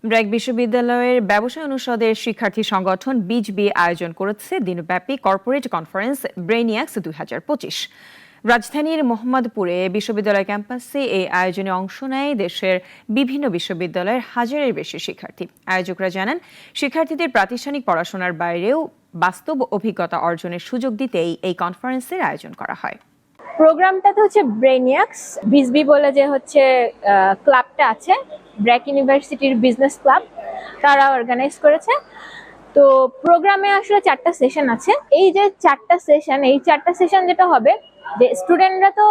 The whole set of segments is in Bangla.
ব্র্যাক বিশ্ববিদ্যালয়ের ব্যবসায় অনুষদের শিক্ষার্থী সংগঠন বিজবি আয়োজন করেছে দিনব্যাপী কর্পোরেট কনফারেন্স ব্রেইনিয়াক্স 2025। রাজধানীর মোহাম্মদপুরে বিশ্ববিদ্যালয় ক্যাম্পাসে এই আয়োজনে অংশ নেয় দেশের বিভিন্ন বিশ্ববিদ্যালয়ের হাজারের বেশি শিক্ষার্থী। আয়োজকরা জানান, শিক্ষার্থীদের প্রাতিষ্ঠানিক পড়াশোনার বাইরেও বাস্তব অভিজ্ঞতা অর্জনের সুযোগ দিতেই এই কনফারেন্সের আয়োজন করা হয়। প্রোগ্রামটাতে হচ্ছে ব্রেইনিয়াক্স বিজবি বলে যে হচ্ছে ক্লাবটা আছে, ব্র্যাক ইউনিভার্সিটির বিজনেস ক্লাব, তারা অর্গানাইজ করেছে। তো প্রোগ্রামে আসলে 4টা সেশন আছে। এই যে 4টা সেশন যেটা হবে, যে স্টুডেন্টরা তো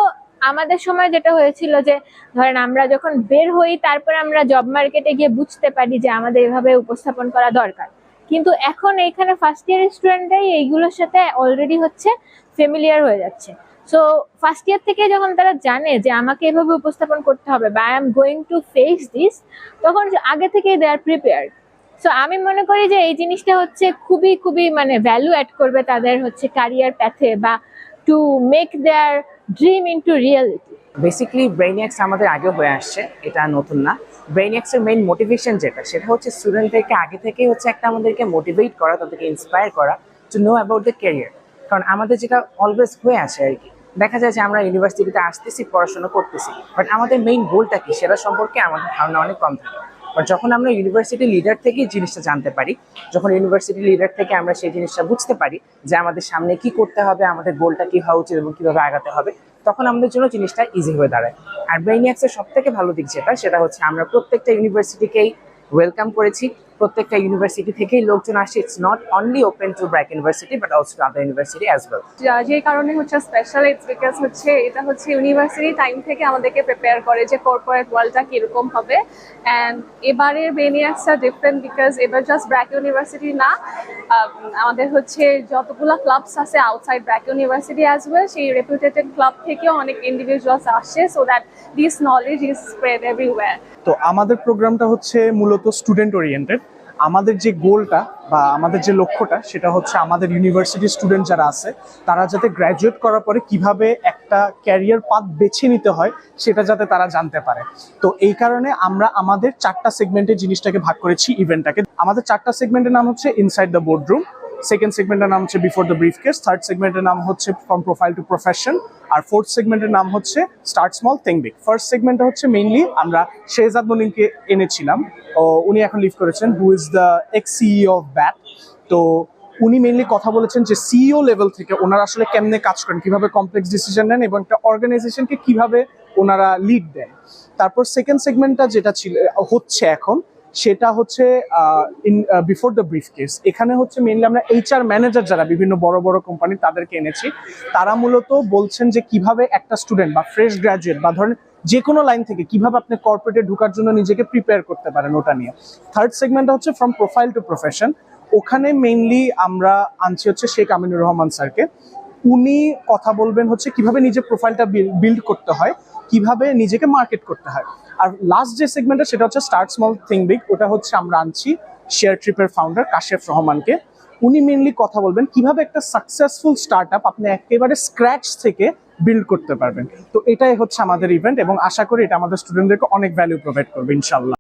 আমাদের সময় যেটা হয়েছিল যে ধরেন আমরা যখন বের হই তারপর আমরা জব মার্কেটে গিয়ে বুঝতে পারি যে আমাদের এভাবে উপস্থাপন করা দরকার, কিন্তু এখন এইখানে ফার্স্ট ইয়ারের স্টুডেন্টরাই এইগুলোর সাথে অলরেডি হচ্ছে ফ্যামিলিয়ার হয়ে যাচ্ছে। সো ফার্স্ট ইয়ার থেকে যখন তারা জানে যে আমাকে এভাবে উপস্থাপন করতে হবে বা I am going to face this, তখন আগে থেকেই দে আর প্রিপেয়ার্ড। সো আমি মনে করি যে এই জিনিসটা হচ্ছে খুবই খুবই মানে ভ্যালু অ্যাড করবে তাদের হচ্ছে ক্যারিয়ার প্যাথে বা to make their dream into reality. Basically Brainiacs আমাদের আগেও হয়ে আসছে, এটা নতুন না। ব্রেইনিয়াক্সের মেইন মোটিভেশন সেটা হচ্ছে স্টুডেন্টদেরকে আগে থেকেই হচ্ছে একটা আমাদেরকে মোটিভেট করা, তাদেরকে ইন্সপায়ার করা to know about the career. কারণ আমাদের যেটা অলওয়েজ হয়ে আসে আর কি, দেখা যায় যে আমরা ইউনিভার্সিটিতে আসতেছি, পড়াশোনা করতেছি, বাট আমাদের মেইন গোলটা কি সেটা সম্পর্কে আমাদের ধারণা অনেক কম থাকে। বাট যখন আমরা ইউনিভার্সিটি লিডার থেকেই জিনিসটা জানতে পারি, যখন ইউনিভার্সিটি লিডার থেকে আমরা সেই জিনিসটা বুঝতে পারি যে আমাদের সামনে কি করতে হবে, আমাদের গোলটা কি হওয়া উচিত এবং কিভাবে আগাতে হবে, তখন আমাদের জন্য জিনিসটা ইজি হয়ে দাঁড়ায়। আর ব্রেইনিয়াক্সের সব থেকে ভালো দিক সেটা হচ্ছে আমরা প্রত্যেকটা ইউনিভার্সিটিকেই ওয়েলকাম করেছি, প্রত্যেকটা ইউনিভার্সিটি থেকেই লোকজন আসছে। It's not only open to BRAC university but also to other university as well. যে কারণে হচ্ছে স্পেশাল, ইটস বিকজ হচ্ছে এটা হচ্ছে ইউনিভার্সিটি টাইম থেকে আমাদেরকে প্রিপেয়ার করে যে কর্পোরেট ওয়ার্ল্ডটা কিরকম হবে। অ্যান্ড এবারের ব্রেইনিয়াক্সটা ডিফারেন্ট বিকজ এবার জাস্ট ব্র্যাক ইউনিভার্সিটি না, আমাদের হচ্ছে যতগুলো ক্লাবস আছে outside BRAC university as well, সেই রেপুটেটেড ক্লাব থেকেও অনেক ইন্ডিভিজুয়ালস আসছে, so that this knowledge is spread everywhere. তো আমাদের প্রোগ্রামটা হচ্ছে মূলত স্টুডেন্ট ওরিয়েন্টেড। আমাদের যে গোলটা বা আমাদের যে লক্ষ্যটা সেটা হচ্ছে আমাদের ইউনিভার্সিটির স্টুডেন্ট যারা আছে তারা যাতে গ্র্যাজুয়েট করার পরে কিভাবে একটা ক্যারিয়ার পাথ বেছে নিতে হয় সেটা যাতে তারা জানতে পারে। তো এই কারণে আমরা আমাদের 4টা সেগমেন্টে জিনিসটাকে ভাগ করেছি ইভেন্টটাকে। আমাদের 4টা সেগমেন্টের নাম হচ্ছে ইনসাইড দ্য বোর্ডরুম, সেকেন্ড সেগমেন্টের নাম হচ্ছে বিফোর দ্য ব্রিফকেস, থার্ড সেগমেন্টের নাম হচ্ছে ফ্রম প্রোফাইল টু প্রফেশন, আর ফোর্থ সেগমেন্টের নাম হচ্ছে start small think big. First সেগমেন্টে হচ্ছে মেইনলি আমরা শেহজাদ মনিরকে এনেছিলাম, উনি এখন লিভ করেছেন, who is the x CEO of bat. তো উনি মেইনলি কথা বলেছেন যে সিইও লেভেল থেকে ওনারা আসলে কেমনে কাজ করেন, কিভাবে কমপ্লেক্স ডিসিশন নেন এবং একটা অর্গানাইজেশনকে কিভাবে ওনারা লিড দেন। তারপর সেকেন্ড সেগমেন্টটা যেটা হচ্ছে এখন সেটা হচ্ছে বিফোর দ্য ব্রিফকেস। এখানে হচ্ছে মেইনলি আমরা এইচআর ম্যানেজার যারা বিভিন্ন বড় বড় কোম্পানি তাদেরকে এনেছি। তারা মূলত বলছেন যে কিভাবে একটা স্টুডেন্ট বা ফ্রেশ গ্রাজুয়েট বা ধরেন যে কোনো লাইন থেকে কিভাবে আপনি কর্পোরেটে ঢোকার জন্য নিজেকে প্রিপেয়ার করতে পারেন ওটা নিয়ে। থার্ড সেগমেন্টটা হচ্ছে ফ্রম প্রোফাইল টু প্রফেশন। ওখানে মেইনলি আমরা আনছি হচ্ছে শেখ আমিনুর রহমান স্যারকে। উনি কথা বলবেন হচ্ছে কিভাবে নিজের প্রোফাইলটা বিল্ড করতে হয়, কিভাবে নিজেকে মার্কেট করতে হয়। আর লাস্ট যে সেগমেন্টটা সেটা হচ্ছে স্টার্ট স্মল থিঙ্ক বিগ, ওটা হচ্ছে আমরা আনছি শেয়ার ট্রিপের ফাউন্ডার কাশেফ রহমানকে। উনি মেইনলি কথা বলবেন কিভাবে একটা সাকসেসফুল স্টার্ট আপ আপনি একেবারে স্ক্র্যাচ থেকে বিল্ড করতে পারবেন। তো এটাই হচ্ছে আমাদের ইভেন্ট এবং আশা করি এটা আমাদের স্টুডেন্টদেরকে অনেক ভ্যালু প্রোভাইড করবে ইনশাল্লাহ।